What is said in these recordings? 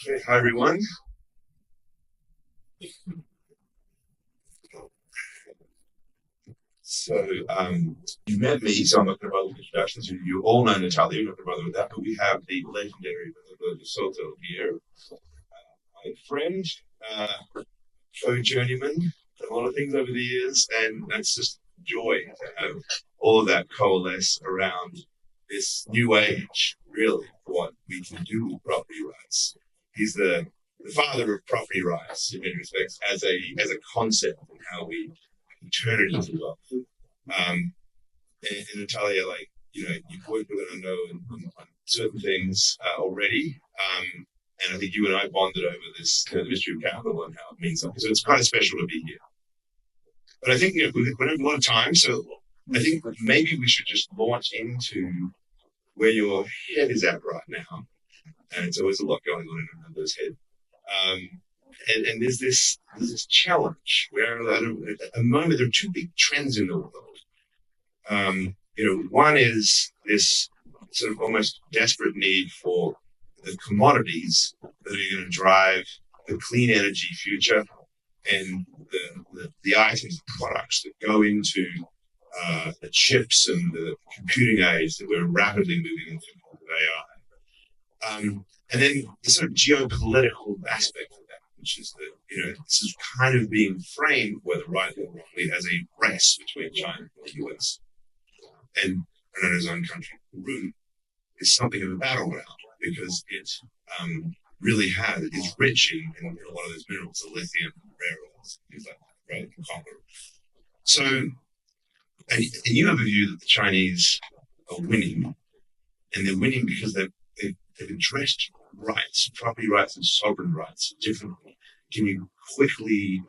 Okay, hi everyone. So, you met me, so I'm not going to bother with introductions. You all know Natalia, I'm not going to bother with that, but we have the legendary Hernando de Soto here, my friend, uh, co-journeyman, done a lot of things over the years, and that's just joy to have all of that coalesce around this new age, really, what we can do with property rights. He's the father of property rights in many respects as a concept and how we turn it into wealth. And Natalia, like, you've worked with her, I know, on certain things already. And I think you and I bonded over this the mystery of capital and how it means something. So it's kind of special to be here. But I think we don't have a lot of time, so I think maybe we should just launch into where your head is at right now. And it's always a lot going on in Hernando's head. Um, and there's this challenge where at a moment there are two big trends in the world. One is this sort of almost desperate need for the commodities that are going to drive the clean energy future and the items, products that go into the chips and the computing aids that we're rapidly moving into with AI. And then the sort of geopolitical aspect of that, which is that, this is kind of being framed, whether rightly or wrongly, as a race between China and the US. And Hernando's own country, Peru, is something of a battleground because it really is rich in a lot of those minerals, the lithium, rare earths, things like that, right? And copper. So, and you have a view that the Chinese are winning, and they're winning because they've addressed rights, property rights and sovereign rights differently. Can you quickly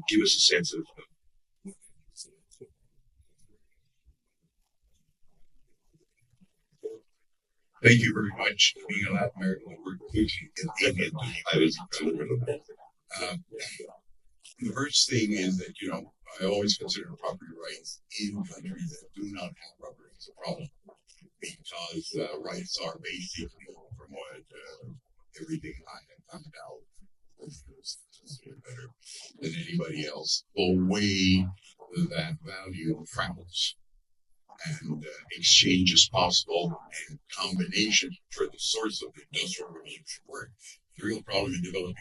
give us a sense of Thank you very much. Being a Latin American, we're including I was the first thing is that, I always consider property rights in countries that do not have property rights a problem because rights are basically, from what everything I have found out, better than anybody else, the way that value travels and exchange is possible and combination for the source of the industrial revolution work. The real problem in developing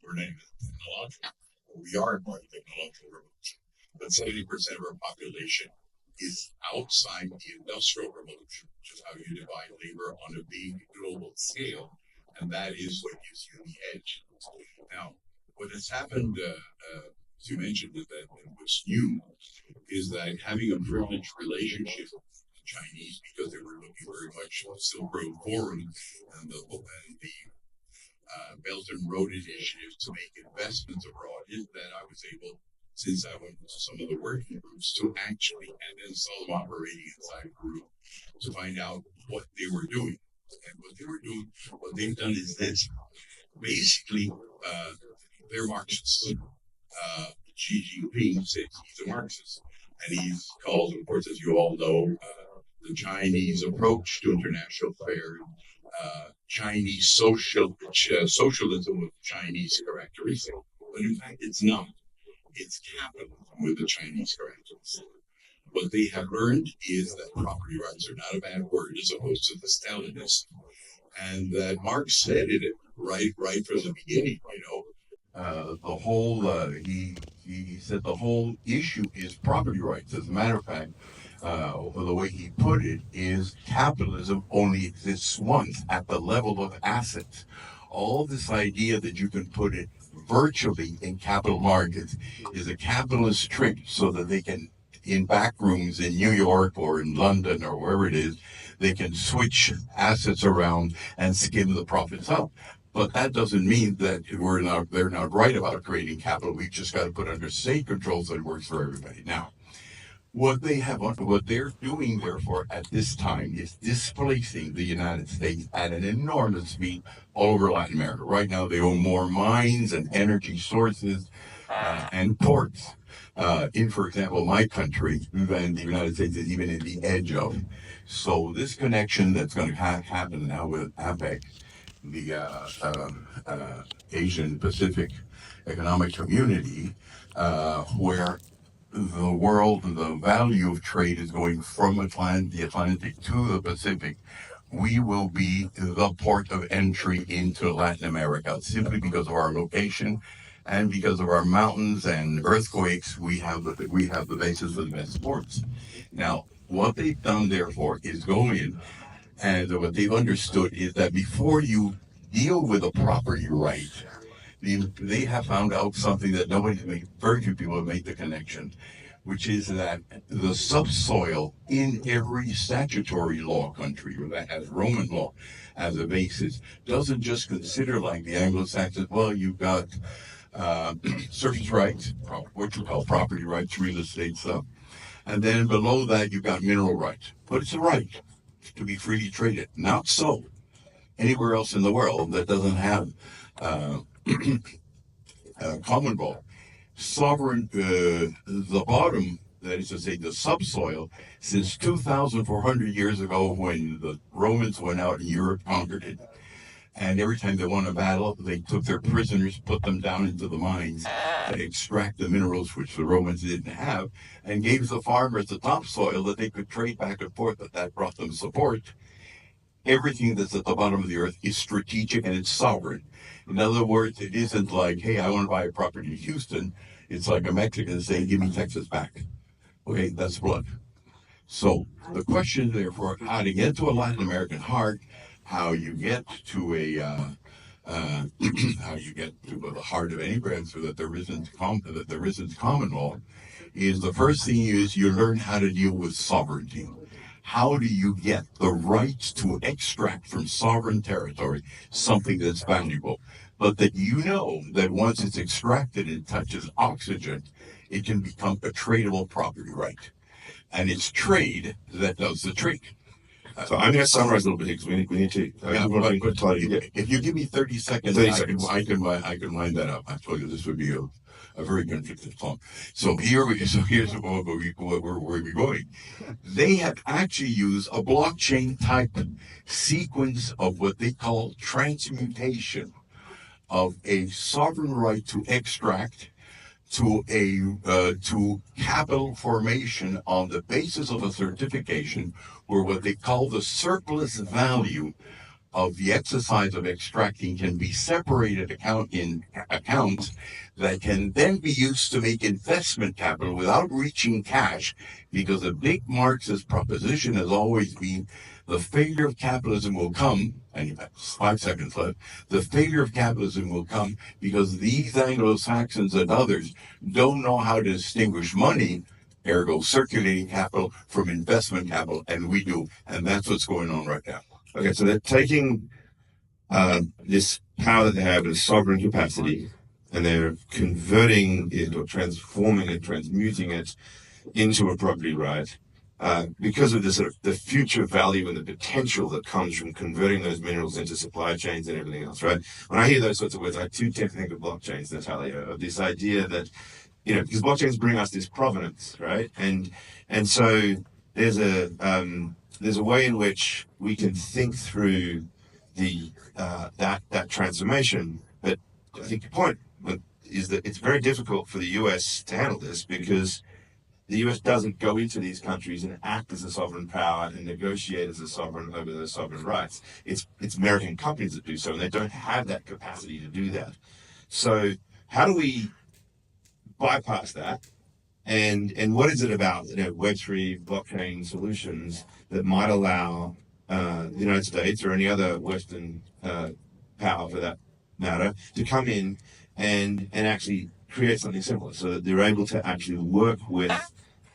we're not even technological. We are part of the technological revolution, but 70% of our population is outside the industrial revolution, which is how you divide labor on a big global scale, and that is what gives you the edge. Now, what has happened, as you mentioned, is that what's new is that having a privileged relationship with the Chinese, because they were looking very much Silk Road Forum and the Belt and Road initiatives to make investments abroad, is that I was able, since I went to some of the working groups, to actually, and then saw them operating inside Peru, to find out what they were doing. And what they were doing, what they've done is this. Basically, they're Marxists. Xi Jinping says he's a Marxist. And he's called, of course, as you all know, the Chinese approach to international affairs, Chinese socialism with Chinese characteristics. But in fact, it's not. It's capitalism with the Chinese characteristics. What they have learned is that property rights are not a bad word as opposed to the Stalinism. And that Marx said it right from the beginning, he said the whole issue is property rights. As a matter of fact, the way he put it is capitalism only exists once at the level of assets. All this idea that you can put it virtually in capital markets is a capitalist trick so that they can, in back rooms in New York or in London or wherever it is, they can switch assets around and skim the profits up. But that doesn't mean that they're not right about creating capital. We've just got to put under state control so it works for everybody. Now, what they're doing, therefore, at this time is displacing the United States at an enormous speed all over Latin America. Right now, they own more mines and energy sources and ports in, for example, my country than the United States is even in the edge of. So this connection that's going to happen now with APEC the Asian Pacific Economic Community, where the world, the value of trade is going from the Atlantic to the Pacific. We will be the port of entry into Latin America simply because of our location and because of our mountains and earthquakes. We have the basis for the best ports. Now, what they've done, therefore, is go in, and what they've understood is that before you deal with a property right, they have found out something that very few people have made the connection, which is that the subsoil in every statutory law country, or that has Roman law as a basis, doesn't just consider like the Anglo-Saxons, well, you've got surface rights, what you call property rights, real estate stuff, and then below that you've got mineral rights. But it's a right to be freely traded. Not so anywhere else in the world that doesn't have uh, common law. Sovereign, the bottom, that is to say, the subsoil, since 2,400 years ago when the Romans went out and Europe conquered it. And every time they won a battle, they took their prisoners, put them down into the mines to extract the minerals which the Romans didn't have, and gave the farmers the topsoil that they could trade back and forth, but that brought them support. Everything that's at the bottom of the earth is strategic and it's sovereign. In other words, it isn't like, hey, I want to buy a property in Houston. It's like a Mexican saying, give me Texas back. Okay, that's blood. So the question, therefore, how to get to a Latin American heart, how you get to how you get to the heart of any brand so that there isn't common law, is the first thing is you learn how to deal with sovereignty. How do you get the right to extract from sovereign territory something that's valuable, but that you know that once it's extracted and touches oxygen, it can become a tradable property right. And it's trade that does the trick. So I'm going to summarize a little bit because we need to. If you give me 30 seconds, 30 seconds. I can line that up. I told you this would be a very conflicted song. So here's where we're going. They have actually used a blockchain type sequence of what they call transmutation of a sovereign right to extract to capital formation on the basis of a certification where what they call the surplus value of the exercise of extracting can be separated in accounts that can then be used to make investment capital without reaching cash, because a big Marxist proposition has always been the failure of capitalism will come, and you have 5 seconds left, the failure of capitalism will come because these Anglo-Saxons and others don't know how to distinguish money, ergo circulating capital, from investment capital, and we do. And that's what's going on right now. Okay, so they're taking this power that they have, this sovereign capacity, and they're converting it or transforming it, transmuting it into a property right because of the sort of the future value and the potential that comes from converting those minerals into supply chains and everything else, right? When I hear those sorts of words, I too tend to think of blockchains, Natalia, of this idea that, because blockchains bring us this provenance, right? And so there's a way in which we can think through that transformation. But I think your point is that it's very difficult for the US to handle this because the US doesn't go into these countries and act as a sovereign power and negotiate as a sovereign over those sovereign rights. It's American companies that do so, and they don't have that capacity to do that. So how do we bypass that? And what is it about Web3 blockchain solutions that might allow the United States or any other Western power for that matter to come in and actually create something similar so that they're able to actually work with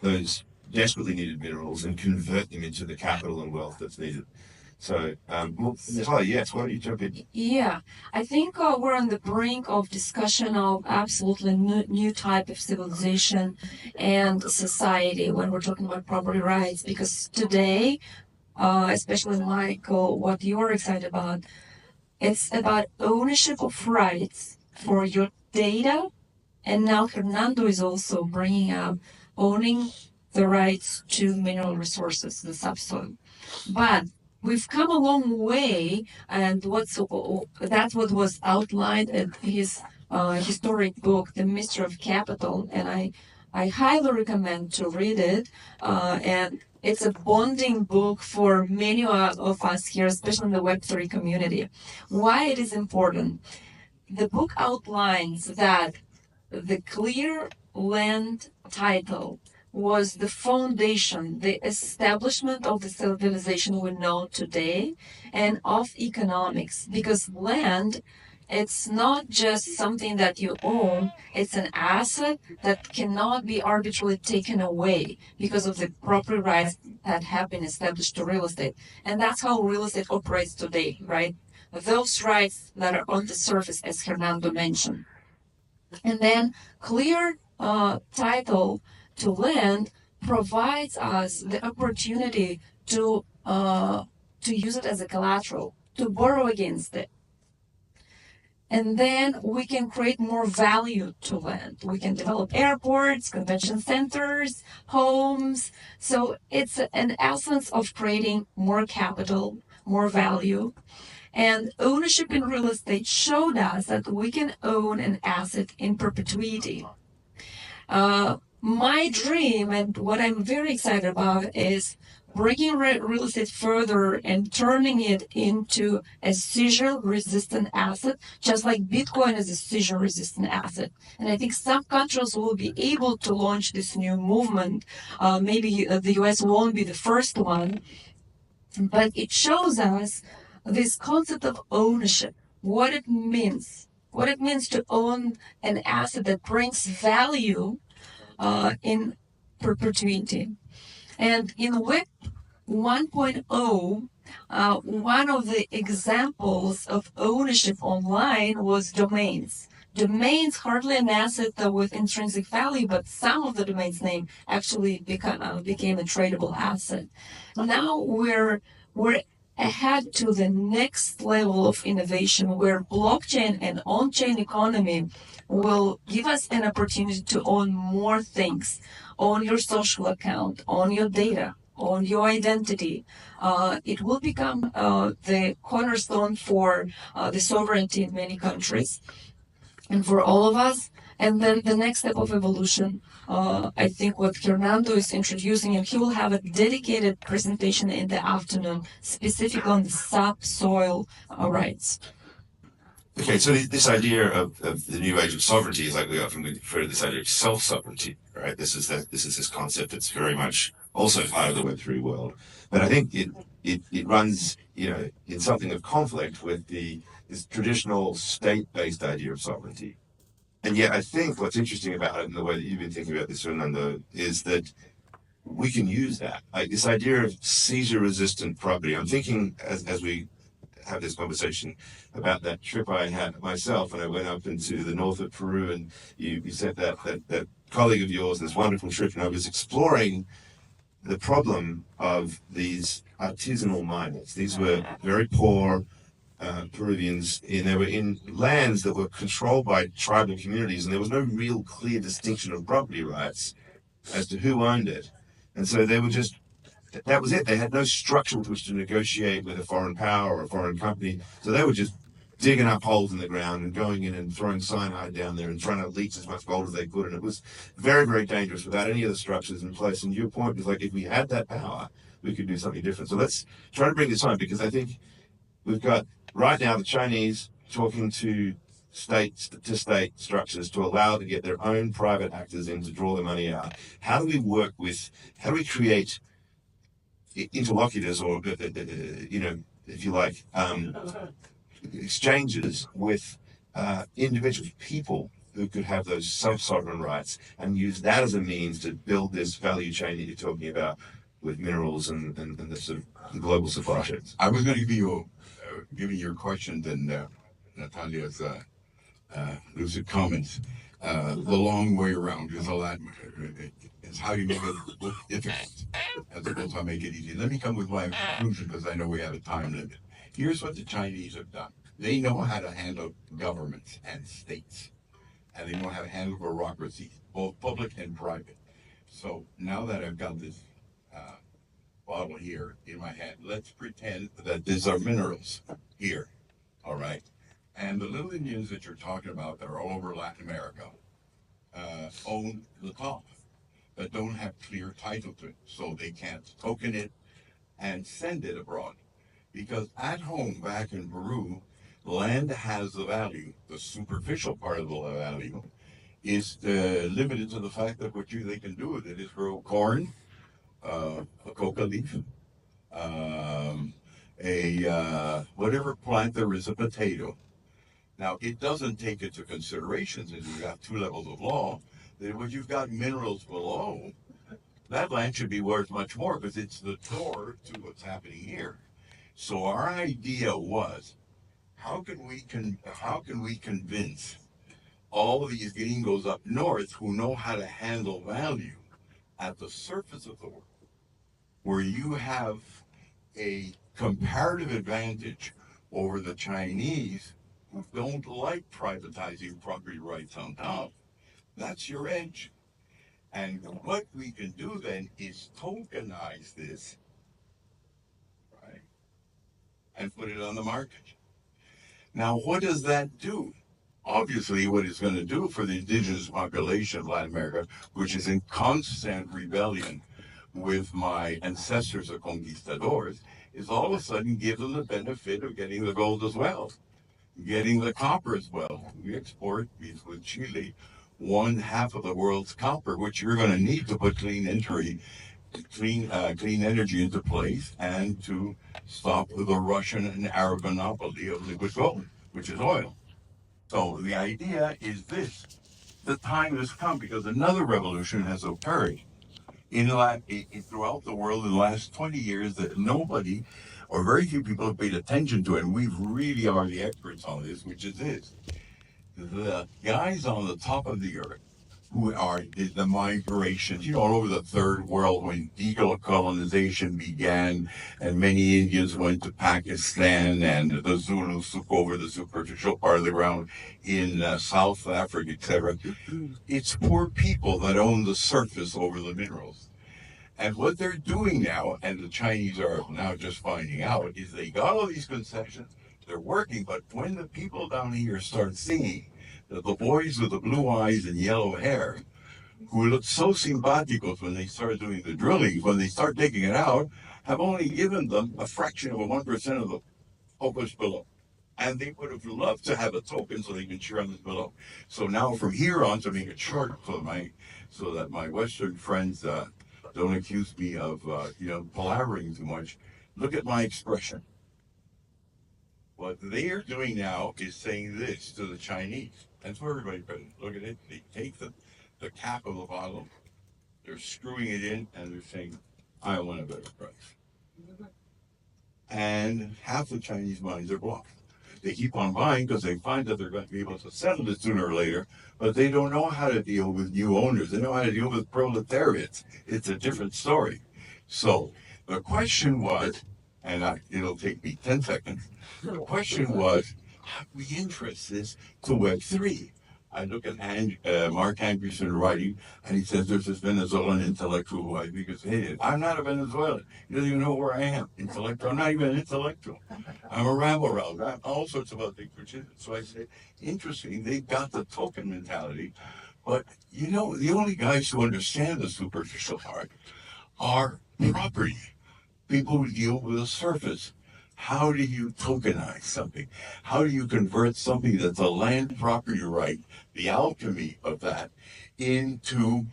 those desperately needed minerals and convert them into the capital and wealth that's needed? So, Natalia, yes, why don't you jump in? Yeah, I think we're on the brink of discussion of absolutely new type of civilization and society when we're talking about property rights. Because today, especially Michael, what you're excited about, it's about ownership of rights for your data. And now Hernando is also bringing up owning the rights to mineral resources, the subsoil. But we've come a long way, and that's what was outlined in his historic book, The Mystery of Capital, and I highly recommend to read it. And it's a bonding book for many of us here, especially in the Web3 community. Why it is important? The book outlines that the clear land title was the foundation, the establishment of the civilization we know today and of economics. Because land, it's not just something that you own, it's an asset that cannot be arbitrarily taken away because of the property rights that have been established to real estate. And that's how real estate operates today, right? Those rights that are on the surface, as Hernando mentioned. And then clear title to land provides us the opportunity to use it as a collateral, to borrow against it. And then we can create more value to land. We can develop airports, convention centers, homes. So it's an essence of creating more capital, more value. And ownership in real estate showed us that we can own an asset in perpetuity. My dream and what I'm very excited about is bringing real estate further and turning it into a seizure-resistant asset, just like Bitcoin is a seizure-resistant asset. And I think some countries will be able to launch this new movement. Maybe the US won't be the first one, but it shows us this concept of ownership, what it means to own an asset that brings value in perpetuity. And in Web 1.0, one of the examples of ownership online was domains. Domains hardly an asset with intrinsic value, but some of the domain's name actually became a tradable asset. Now we're ahead to the next level of innovation where blockchain and on-chain economy will give us an opportunity to own more things, own your social account, own your data, own your identity. It will become the cornerstone for the sovereignty in many countries and for all of us. And then the next step of evolution, I think what Hernando is introducing, and he will have a dedicated presentation in the afternoon, specific on the subsoil rights. Okay, so this idea of the new age of sovereignty is like we often refer to this idea of self-sovereignty, right? This is this concept that's very much also part of the Web3 world, but I think it runs in something of conflict with this traditional state-based idea of sovereignty. And yet, I think what's interesting about it, and the way that you've been thinking about this, Fernando, is that we can use that, like this idea of seizure-resistant property. I'm thinking as we have this conversation about that trip I had myself, and I went up into the north of Peru, and you sent that colleague of yours this wonderful trip, and I was exploring the problem of these artisanal miners. These were very poor Peruvians, and they were in lands that were controlled by tribal communities, and there was no real clear distinction of property rights as to who owned it. And so they were just, that was it. They had no structure with which to negotiate with a foreign power or a foreign company. So they were just digging up holes in the ground and going in and throwing cyanide down there and trying to leach as much gold as they could. And it was very, very dangerous without any of the structures in place. And your point was like, if we had that power, we could do something different. So let's try to bring this home, because I think we've got right now the Chinese talking to state structures to allow to get their own private actors in to draw the money out. How do we create interlocutors, or if you like, exchanges with individual people who could have those self-sovereign rights and use that as a means to build this value chain that you're talking about with minerals and the sort of global supply chains? I was going to give you, given your question and Natalia's lucid comments, the long way around is a lot. It's how you make it look difficult as opposed to how make it easy. Let me come with my conclusion, because I know we have a time limit. Here's what the Chinese have done. They know how to handle governments and states, and they know how to handle bureaucracies, both public and private. So now that I've got this bottle here in my hand. Let's pretend that these are minerals here, all right? And the little Indians that you're talking about that are all over Latin America own the top, but don't have clear title to it, so they can't token it and send it abroad. Because at home, back in Peru, land has the value. The superficial part of the value is limited to the fact that they can do with it is grow corn, a coca leaf, whatever plant there is, a potato. Now, it doesn't take into consideration, since you've got two levels of law, that when you've got minerals below, that land should be worth much more because it's the door to what's happening here. So our idea was, how can we convince all of these gringos up north who know how to handle value at the surface of the world, where you have a comparative advantage over the Chinese who don't like privatizing property rights on top. That's your edge. And what we can do then is tokenize this, right, and put it on the market. Now, what does that do? Obviously, what it's going to do for the indigenous population of Latin America, which is in constant rebellion with my ancestors, the conquistadors, is all of a sudden give them the benefit of getting the gold as well, getting the copper as well. We export, with Chile, 1/2 of the world's copper, which you're going to need to put clean energy into place and to stop the Russian and Arab monopoly of liquid gold, which is oil. So the idea is this: the time has come because another revolution has occurred throughout the world in the last 20 years that nobody or very few people have paid attention to, and we really are the experts on this, which is this: the guys on the top of the earth who are the migrations, all over the third world when decolonization began and many Indians went to Pakistan and the Zulus took over the superficial part of the ground in South Africa, etc. It's poor people that own the surface over the minerals. And what they're doing now, and the Chinese are now just finding out, is they got all these concessions, they're working, but when the people down here start seeing that the boys with the blue eyes and yellow hair, who look so simpaticos when they start doing the drilling, when they start taking it out, have only given them a fraction of 1% of the opus below. And they would have loved to have a token so they can share on this below. So now from here on, to make it short so that my Western friends don't accuse me of palavering too much, look at my expression. What they are doing now is saying this to the Chinese. That's for everybody. Look at it. They take the cap of the bottle, they're screwing it in, and they're saying, I want a better price. And half the Chinese minds are blocked. They keep on buying because they find that they're going to be able to settle it sooner or later, but they don't know how to deal with new owners. They know how to deal with proletariats. It's a different story. So the question was, and it'll take me 10 seconds, the question was, how do we interest this to Web3? I look at Mark Anderson writing, and he says there's this Venezuelan intellectual who I think is hated. I'm not a Venezuelan. He doesn't even know where I am. Intellectual. I'm not even an intellectual. I'm a rabble-rouser. I'm all sorts of other things. So I say, interesting, they've got the token mentality, but the only guys who understand the superficial part are property. People who deal with the surface. How do you tokenize something? How do you convert something that's a land property right, the alchemy of that, into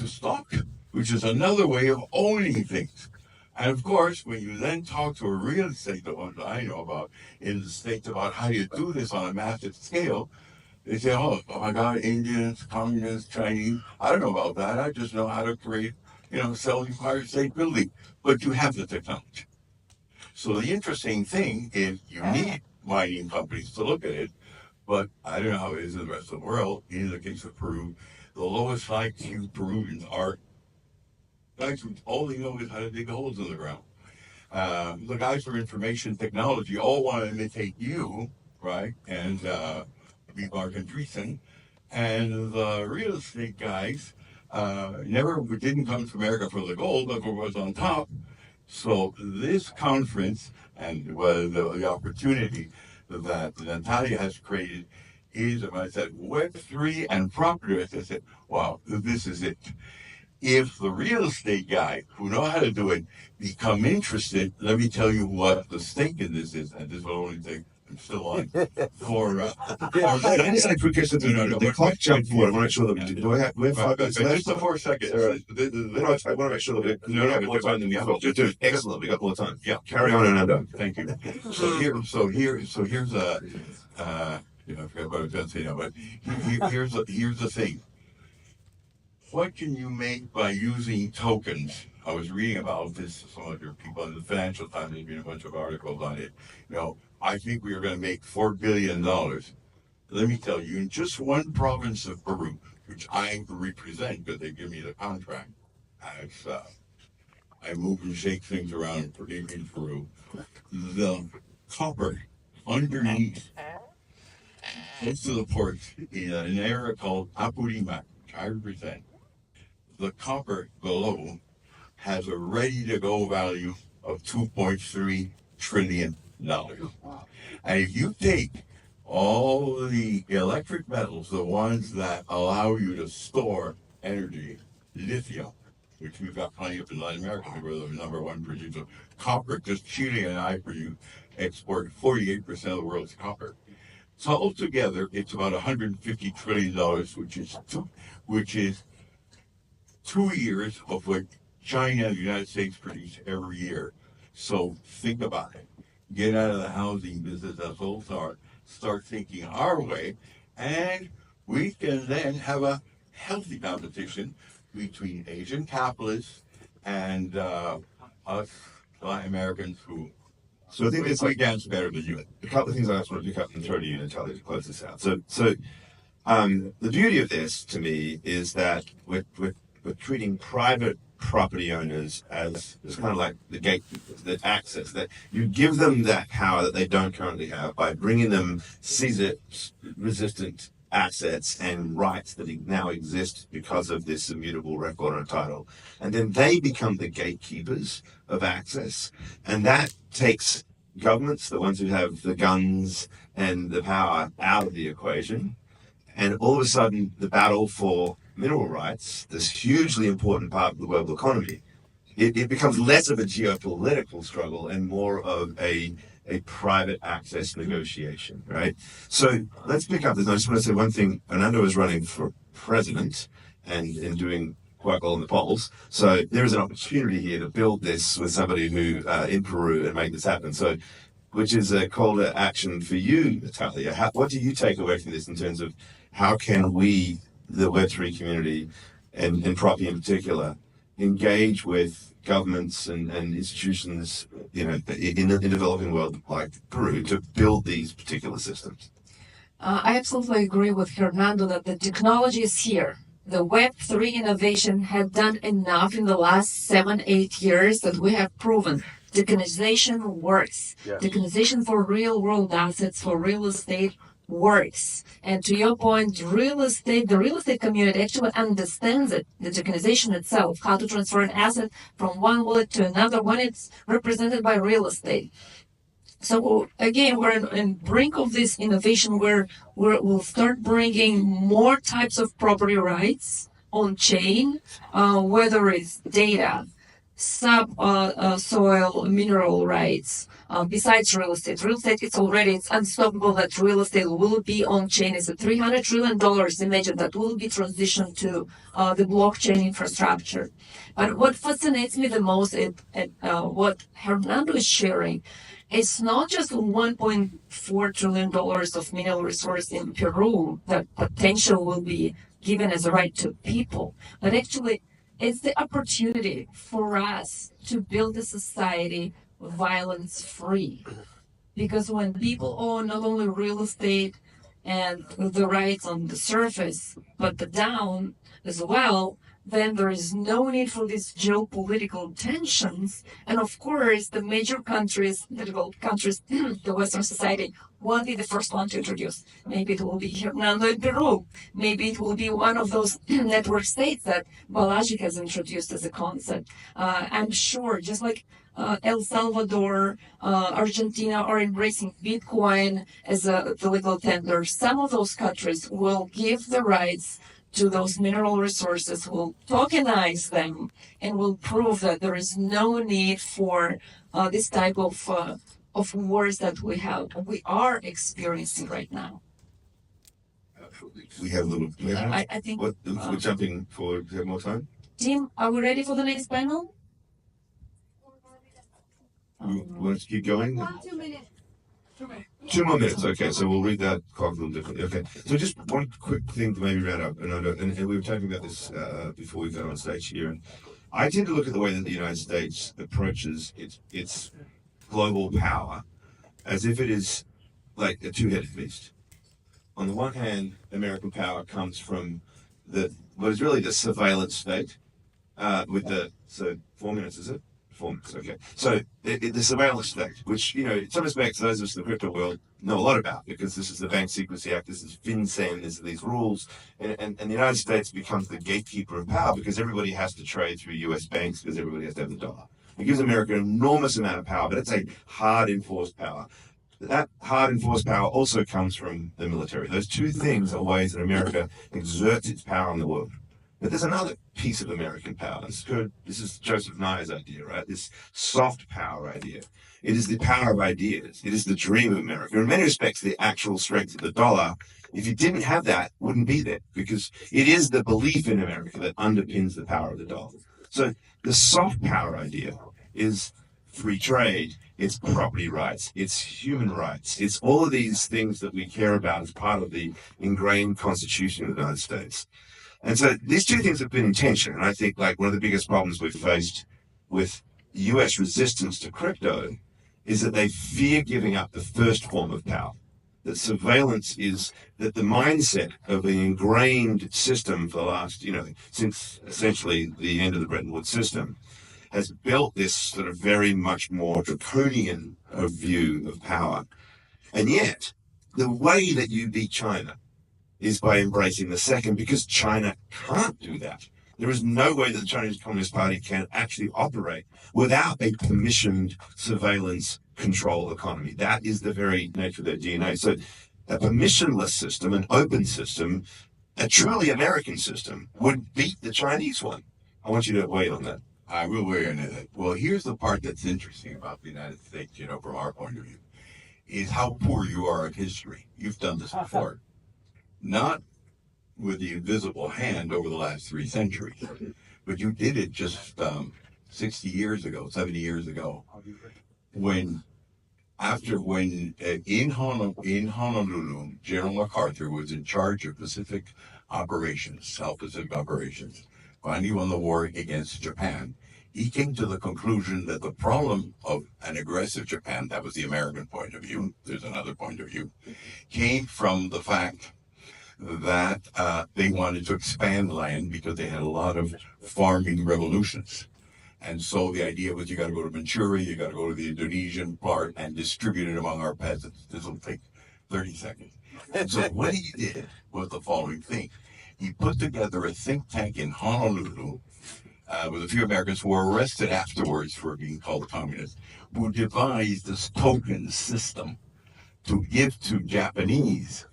stock, which is another way of owning things? And of course, when you then talk to a real estate, the ones I know about in the States, about how you do this on a massive scale, they say, oh my God, Indians, communists, Chinese, I don't know about that. I just know how to create, sell Empire State Building. But you have the technology. So the interesting thing is you need mining companies to look at it, but I don't know how it is in the rest of the world. In the case of Peru, the lowest IQ Peruvians are guys who all they know is how to dig holes in the ground. The guys for information technology all want to imitate you, right? And be Mark Andreessen. And the real estate guys never didn't come to America for the gold, but for what's on top. So this conference and the opportunity that Natalia has created is, when I said Web3 and property rights, I said, wow, this is it. If the real estate guy who know how to do it become interested, let me tell you what the stake in this is, and this will only take. I'm still on for. I just had a quick question. The clock jumped forward. I want to make sure that do we have 5 minutes left? Just the 4 seconds. All right. I want to make sure that we have more time than we have. Excellent. We got more time. Yeah. Carry on, Hernando. Thank you. So here's a. I forgot what I was going to say now, but here's the thing. What can you make by using tokens? I was reading about this. Some of your people in the Financial Times, there's been a bunch of articles on it. I think we are going to make $4 billion. Let me tell you, in just one province of Peru, which I represent because they give me the contract, I move and shake things around in Peru. The copper underneath, close to the port, in an area called Apurimac, which I represent, the copper below has a ready-to-go value of $2.3 trillion. And if you take all the electric metals, the ones that allow you to store energy, lithium, which we've got plenty of in Latin America, we're the number one producer. Copper, just Chile and I export 48% of the world's copper. So altogether, it's about $150 trillion, which is 2 years of what China and the United States produce every year. So think about it. Get out of the housing business as whole start thinking our way, and we can then have a healthy competition between Asian capitalists and us Latin Americans who. So I think it's like dance better than you. A couple of things I just want to pick up and throw to you, Natalia, to close this out. So the beauty of this, to me, is that we're treating private property owners as kind of like the gatekeepers, the access, that you give them that power that they don't currently have by bringing them Caesar-resistant assets and rights that now exist because of this immutable record or title. And then they become the gatekeepers of access. And that takes governments, the ones who have the guns and the power, out of the equation. And all of a sudden, the battle for mineral rights, this hugely important part of the global economy, it becomes less of a geopolitical struggle and more of a private access negotiation, right? So let's pick up this. I just want to say one thing. Hernando is running for president and doing quite well in the polls. So there is an opportunity here to build this with somebody who in Peru and make this happen. So, which is a call to action for you, Natalia. What do you take away from this in terms of how can we, the Web3 community and Propy in particular, engage with governments and institutions, in the developing world like Peru to build these particular systems? I absolutely agree with Hernando that the technology is here. The Web3 innovation had done enough in the last 7-8 years that we have proven tokenization works. Yeah. Tokenization for real world assets, for real estate works. And to your point, the real estate community actually understands it, the tokenization itself, how to transfer an asset from one wallet to another when it's represented by real estate. So again, we're in brink of this innovation where we'll start bringing more types of property rights on chain, whether it's data, subsoil mineral rights, besides real estate. Real estate, it's unstoppable that real estate will be on chain. It's a $300 trillion, imagine, that will be transitioned to the blockchain infrastructure. But what fascinates me the most is what Hernando is sharing. It's not just $1.4 trillion of mineral resource in Peru that potential will be given as a right to people, but actually it's the opportunity for us to build a society violence-free. Because when people own not only real estate and the rights on the surface, but the down as well, then there is no need for these geopolitical tensions. And of course, the major countries, the developed countries, the Western society, won't be the first one to introduce. Maybe it will be Hernando in Peru. Maybe it will be one of those network states that Balaji has introduced as a concept. I'm sure, just like El Salvador, Argentina are embracing Bitcoin as the legal tender. Some of those countries will give the rights to those mineral resources, will tokenize them, and will prove that there is no need for this type of wars that we are experiencing right now. We have a little. I think we're jumping forward. Do you have more time? Tim, are we ready for the next panel? You want to keep going? 2 minutes. 2 more minutes. Okay, so we'll read that clock a little differently. Okay, so just one quick thing to maybe round up, and we were talking about this before we got on stage here. And I tend to look at the way that the United States approaches its global power as if it is like a two-headed beast. On the one hand, American power comes from what is really the surveillance state, so 4 minutes, is it? 4 minutes, okay. So the surveillance state, which, in some respects, those of us in the crypto world know a lot about, because this is the Bank Secrecy Act, this is FinCEN, these are these rules, and the United States becomes the gatekeeper of power because everybody has to trade through US banks because everybody has to have the dollar. It gives America an enormous amount of power, but it's a hard enforced power. That hard enforced power also comes from the military. Those two things are ways that America exerts its power in the world. But there's another piece of American power. This is Joseph Nye's idea, right? This soft power idea. It is the power of ideas. It is the dream of America. In many respects, the actual strength of the dollar, if you didn't have that, wouldn't be there, because it is the belief in America that underpins the power of the dollar. So the soft power idea is free trade, it's property rights, it's human rights, it's all of these things that we care about as part of the ingrained Constitution of the United States. And so these two things have been in tension. And I think like one of the biggest problems we've faced with US resistance to crypto is that they fear giving up the first form of power. That surveillance is that the mindset of an ingrained system for the last, since essentially the end of the Bretton Woods system, has built this sort of very much more draconian view of power. And yet, the way that you beat China is by embracing the second, because China can't do that. There is no way that the Chinese Communist Party can actually operate without a permissioned surveillance control economy. That is the very nature of their DNA. So a permissionless system, an open system, a truly American system would beat the Chinese one. I want you to weigh in on that. I will weigh in on that. Well, here's the part that's interesting about the United States, from our point of view, is how poor you are at history. You've done this before. Not with the invisible hand over the last 3 centuries, but you did it just 60 years ago, 70 years ago, when in Honolulu, General MacArthur was in charge of Pacific operations, South Pacific operations, finally won the war against Japan. He came to the conclusion that the problem of an aggressive Japan, that was the American point of view, there's another point of view, came from the fact that they wanted to expand land because they had a lot of farming revolutions. And so the idea was, you got to go to Manchuria, you got to go to the Indonesian part and distribute it among our peasants. This will take 30 seconds. And so what he did was the following thing. He put together a think tank in Honolulu with a few Americans who were arrested afterwards for being called communists, who devised this token system to give to Japanese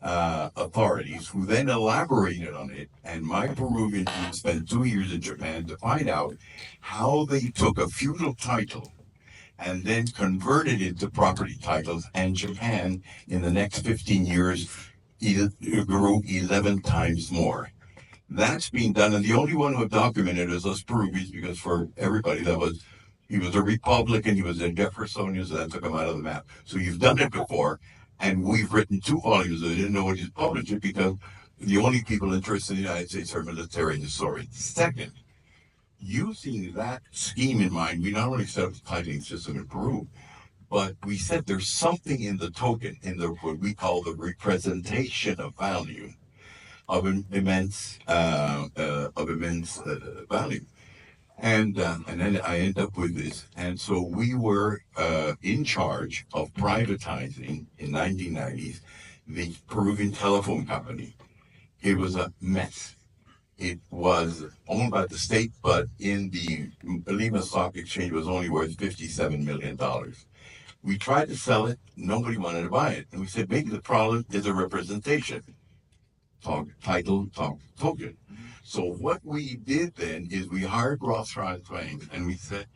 authorities, who then elaborated on it. And my Peruvian team spent 2 years in Japan to find out how they took a feudal title and then converted it into property titles. And Japan, in the next 15 years, grew 11 times more. That's being done, and the only one who documented is us Peruvians, because for everybody he was a Republican, he was a Jeffersonian, so that took him out of the map. So you've done it before. And we've written 2 volumes. I didn't know when you published it because the only people interested in the United States are military historians. Second, using that scheme in mind, we not only set up the titling system in Peru, but we said there's something in the token, in what we call the representation of value, of immense value. And then I end up with this. And so we were in charge of privatizing in 1990s the Peruvian telephone company. It was a mess. It was owned by the state, but in the Lima Stock Exchange was only worth $57 million. We tried to sell it. Nobody wanted to buy it. And we said, maybe the problem is a representation. Talk title, talk token. So what we did then is we hired Rothschild Bank and we said,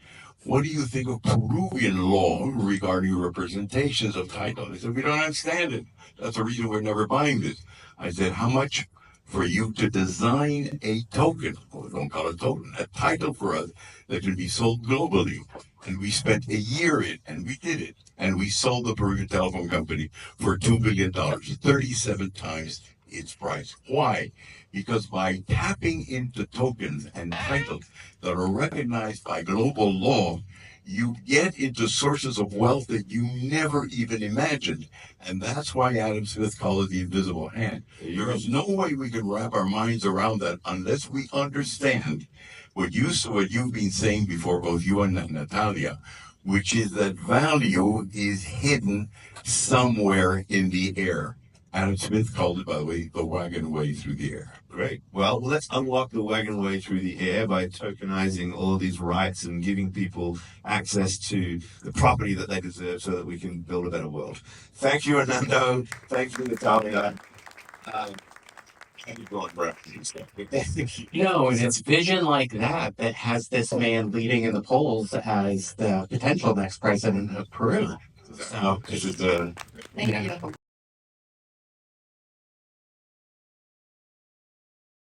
what do you think of Peruvian law regarding representations of title? They said, we don't understand it. That's the reason we're never buying this. I said, how much for you to design a token, or don't call it token, a title for us that can be sold globally? And we spent a year in, and we did it. And we sold the Peruvian telephone company for $2 billion, 37 times its price. Why? Because by tapping into tokens and titles that are recognized by global law, you get into sources of wealth that you never even imagined. And that's why Adam Smith called it the invisible hand. There is no way we can wrap our minds around that unless we understand what you've been saying before, both you and Natalia, which is that value is hidden somewhere in the air. Adam Smith called it, by the way, the wagon way through the air. Great. Well, let's unlock the wagon way through the air by tokenizing all of these rights and giving people access to the property that they deserve so that we can build a better world. Thank you, Hernando. Thank you, Natalia. No, and it's vision like that that has this man leading in the polls as the potential next president of Peru. So This is the Thank you.